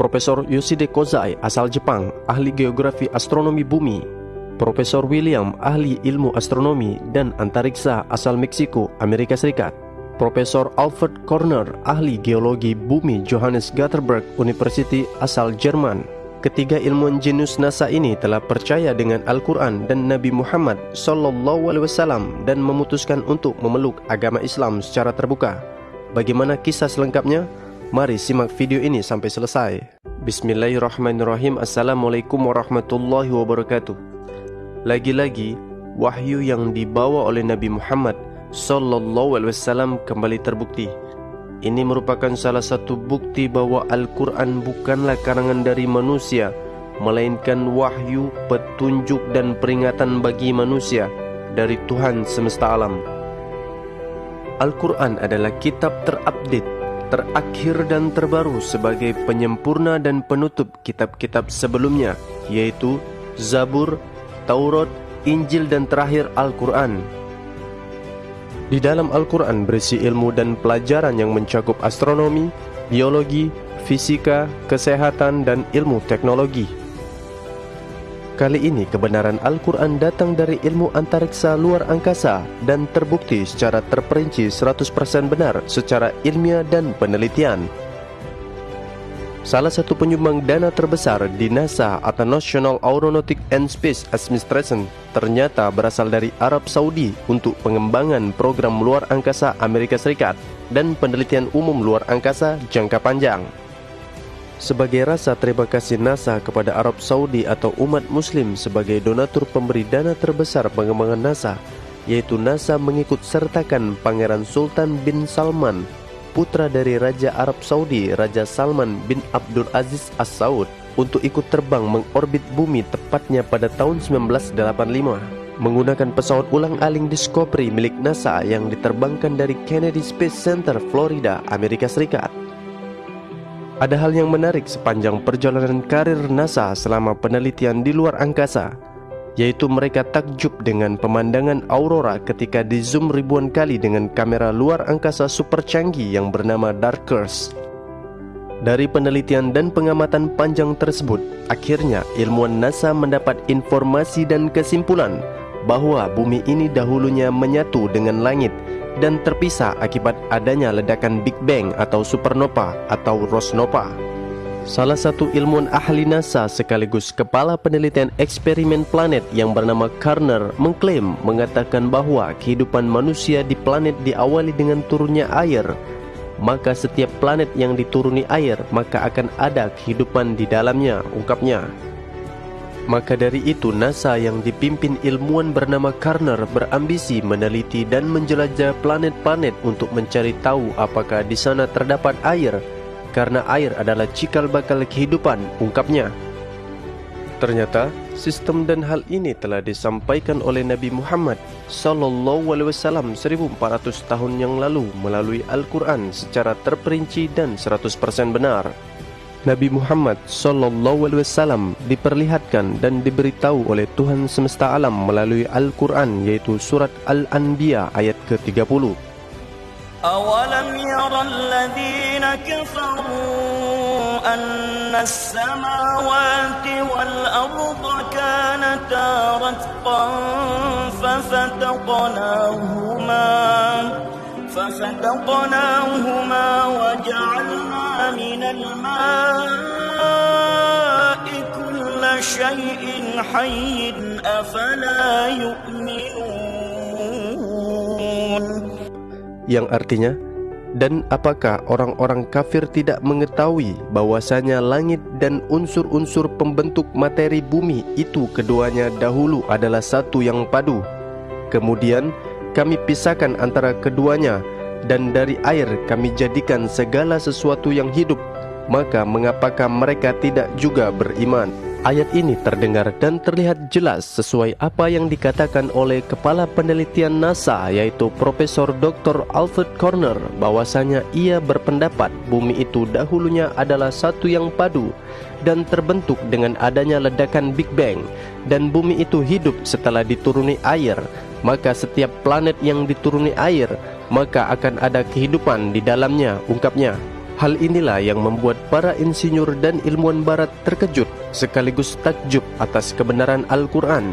Profesor Yoshide Kozai asal Jepang, ahli geografi astronomi bumi, Profesor William, ahli ilmu astronomi dan antariksa asal Meksiko, Amerika Serikat, Profesor Alfred Korner, ahli geologi bumi Johannes Gutenberg University asal Jerman. Ketiga ilmuwan jenius NASA ini telah percaya dengan Al-Quran dan Nabi Muhammad SAW dan memutuskan untuk memeluk agama Islam secara terbuka. Bagaimana kisah selengkapnya? Mari simak video ini sampai selesai. Bismillahirrahmanirrahim. Assalamualaikum warahmatullahi wabarakatuh. Lagi-lagi, wahyu yang dibawa oleh Nabi Muhammad SAW kembali terbukti. Ini merupakan salah satu bukti bahwa Al-Quran bukanlah karangan dari manusia, melainkan wahyu, petunjuk dan peringatan bagi manusia dari Tuhan semesta alam. Al-Quran adalah kitab terupdate, terakhir dan terbaru sebagai penyempurna dan penutup kitab-kitab sebelumnya, yaitu Zabur, Taurat, Injil dan terakhir Al-Quran. Di dalam Al-Quran berisi ilmu dan pelajaran yang mencakup astronomi, biologi, fisika, kesehatan dan ilmu teknologi. Kali ini kebenaran Al-Quran datang dari ilmu antariksa luar angkasa dan terbukti secara terperinci 100% benar secara ilmiah dan penelitian. Salah satu penyumbang dana terbesar di NASA atau National Aeronautic and Space Administration ternyata berasal dari Arab Saudi untuk pengembangan program luar angkasa Amerika Serikat dan penelitian umum luar angkasa jangka panjang. Sebagai rasa terima kasih NASA kepada Arab Saudi atau umat muslim sebagai donatur pemberi dana terbesar pengembangan NASA, yaitu NASA mengikut sertakan Pangeran Sultan bin Salman, putra dari Raja Arab Saudi, Raja Salman bin Abdul Aziz As Saud, untuk ikut terbang mengorbit bumi tepatnya pada tahun 1985 menggunakan pesawat ulang-aling Discovery milik NASA yang diterbangkan dari Kennedy Space Center, Florida, Amerika Serikat. Ada hal yang menarik sepanjang perjalanan karir NASA selama penelitian di luar angkasa, yaitu mereka takjub dengan pemandangan aurora ketika di zoom ribuan kali dengan kamera luar angkasa super canggih yang bernama Darkers. Dari penelitian dan pengamatan panjang tersebut, akhirnya ilmuwan NASA mendapat informasi dan kesimpulan bahwa bumi ini dahulunya menyatu dengan langit dan terpisah akibat adanya ledakan Big Bang atau supernova atau Rosnova. Salah satu ilmuwan ahli NASA sekaligus kepala penelitian eksperimen planet yang bernama Karner mengatakan bahwa kehidupan manusia di planet diawali dengan turunnya air. Maka setiap planet yang dituruni air, maka akan ada kehidupan di dalamnya, ungkapnya. Maka dari itu NASA yang dipimpin ilmuwan bernama Karner berambisi meneliti dan menjelajah planet-planet untuk mencari tahu apakah di sana terdapat air, karena air adalah cikal bakal kehidupan, ungkapnya. Ternyata sistem dan hal ini telah disampaikan oleh Nabi Muhammad SAW 1400 tahun yang lalu melalui Al-Quran secara terperinci dan 100% benar. Nabi Muhammad SAW diperlihatkan dan diberitahu oleh Tuhan semesta alam melalui Al-Quran, yaitu surat Al-Anbiya ayat ke-30. أَوَلَمْ يَرَ الَّذِينَ كَفَرُوا أَنَّ السَّمَاوَاتِ وَالْأَرْضَ كَانَتَا رَتْقًا فَفَتَقْنَاهُمَا وَجَعَلْنَا مِنَ الْمَاءِ كُلَّ شَيْءٍ حَيٍّ أَفَلَا يُؤْمِنُونَ. Yang artinya, dan apakah orang-orang kafir tidak mengetahui bahwasanya langit dan unsur-unsur pembentuk materi bumi itu keduanya dahulu adalah satu yang padu. Kemudian kami pisahkan antara keduanya, dan dari air kami jadikan segala sesuatu yang hidup. Maka mengapakah mereka tidak juga beriman? Ayat ini terdengar dan terlihat jelas sesuai apa yang dikatakan oleh kepala penelitian NASA, yaitu Profesor Dr. Alfred Korner, bahwasanya ia berpendapat bumi itu dahulunya adalah satu yang padu dan terbentuk dengan adanya ledakan Big Bang, dan bumi itu hidup setelah dituruni air. Maka setiap planet yang dituruni air, maka akan ada kehidupan di dalamnya, ungkapnya. Hal inilah yang membuat para insinyur dan ilmuwan barat terkejut sekaligus takjub atas kebenaran Al-Quran.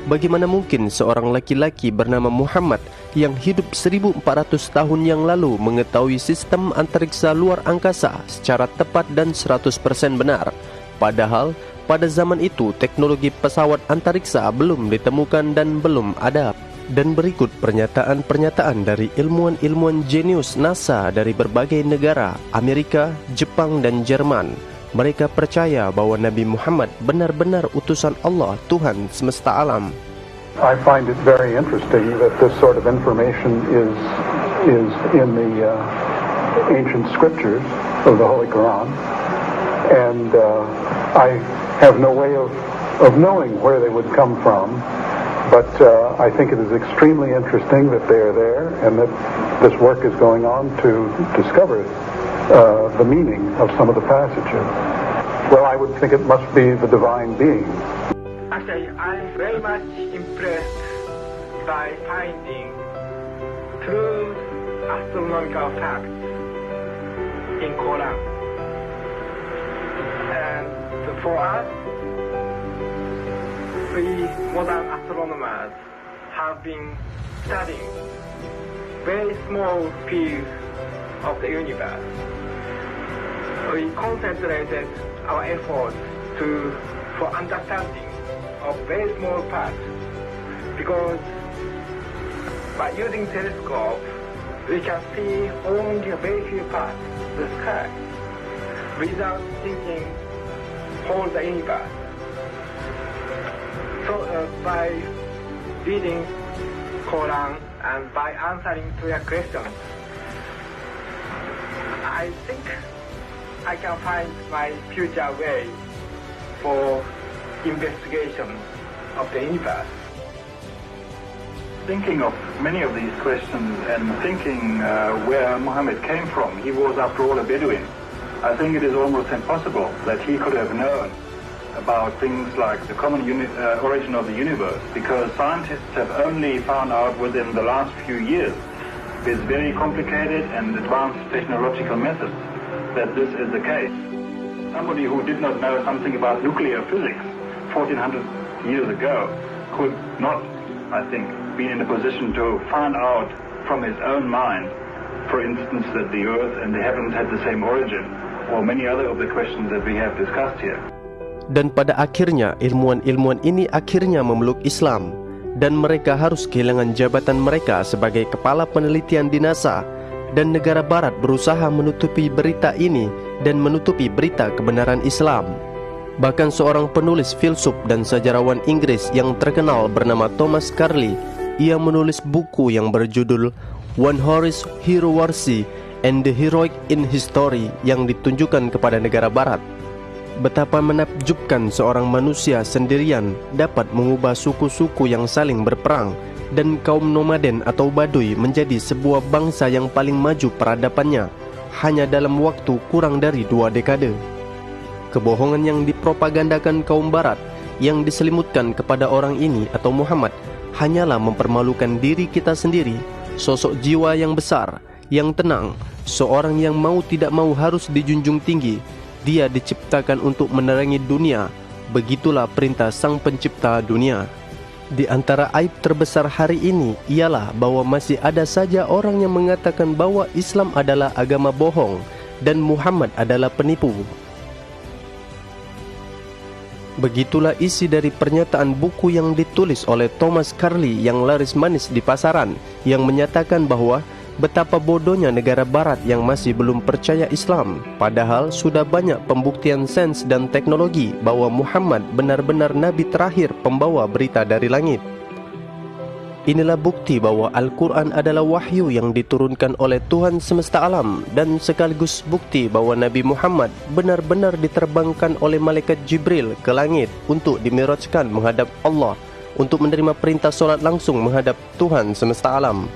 Bagaimana mungkin seorang laki-laki bernama Muhammad yang hidup 1400 tahun yang lalu mengetahui sistem antariksa luar angkasa secara tepat dan 100% benar? Padahal pada zaman itu teknologi pesawat antariksa belum ditemukan dan belum ada. Dan berikut pernyataan-pernyataan dari ilmuwan-ilmuwan jenius NASA dari berbagai negara, Amerika, Jepang, dan Jerman. Mereka percaya bahwa Nabi Muhammad benar-benar utusan Allah, Tuhan semesta alam. I find it very interesting that this sort of information is in the ancient scriptures of the Holy Quran, and I have no way of knowing where they would come from. But I think it is extremely interesting that they are there and that this work is going on to discover the meaning of some of the passages. Well, I would think it must be the divine being. Actually, I'm very much impressed by finding true astronomical facts in Quran. And for us, we modern astronomers have been studying very small fields of the universe. We concentrated our efforts for understanding of very small parts, because by using telescope we can see only a very few parts of the sky without thinking whole the universe. So by reading Quran and by answering to your questions, I think I can find my future way for investigation of the universe. Thinking of many of these questions and thinking where Muhammad came from, he was after all a Bedouin. I think it is almost impossible that he could have known about things like the common origin of the universe, because scientists have only found out within the last few years with very complicated and advanced technological methods that this is the case. Somebody who did not know something about nuclear physics 1400 years ago could not, I think, be in a position to find out from his own mind, for instance, that the earth and the heavens had the same origin, or many other of the questions that we have discussed here. Dan pada akhirnya ilmuwan-ilmuwan ini akhirnya memeluk Islam, dan mereka harus kehilangan jabatan mereka sebagai kepala penelitian di NASA, dan negara barat berusaha menutupi berita ini dan menutupi berita kebenaran Islam. Bahkan seorang penulis filsuf dan sejarawan Inggris yang terkenal bernama Thomas Carlyle, ia menulis buku yang berjudul One Horse Hero Warsi and the Heroic in History yang ditunjukkan kepada negara barat. Betapa menakjubkan seorang manusia sendirian dapat mengubah suku-suku yang saling berperang dan kaum nomaden atau Baduy menjadi sebuah bangsa yang paling maju peradabannya hanya dalam waktu kurang dari 2 dekade. Kebohongan yang dipropagandakan kaum barat yang diselimutkan kepada orang ini atau Muhammad hanyalah mempermalukan diri kita sendiri, sosok jiwa yang besar, yang tenang, seorang yang mau tidak mau harus dijunjung tinggi. Dia diciptakan untuk menerangi dunia. Begitulah perintah Sang Pencipta dunia. Di antara aib terbesar hari ini ialah bahwa masih ada saja orang yang mengatakan bahwa Islam adalah agama bohong dan Muhammad adalah penipu. Begitulah isi dari pernyataan buku yang ditulis oleh Thomas Carlyle yang laris manis di pasaran, yang menyatakan bahwa betapa bodohnya negara barat yang masih belum percaya Islam, padahal sudah banyak pembuktian sains dan teknologi bahwa Muhammad benar-benar nabi terakhir pembawa berita dari langit. Inilah bukti bahwa Al-Quran adalah wahyu yang diturunkan oleh Tuhan semesta alam, dan sekaligus bukti bahwa Nabi Muhammad benar-benar diterbangkan oleh malaikat Jibril ke langit untuk dimirajkan menghadap Allah, untuk menerima perintah solat langsung menghadap Tuhan semesta alam.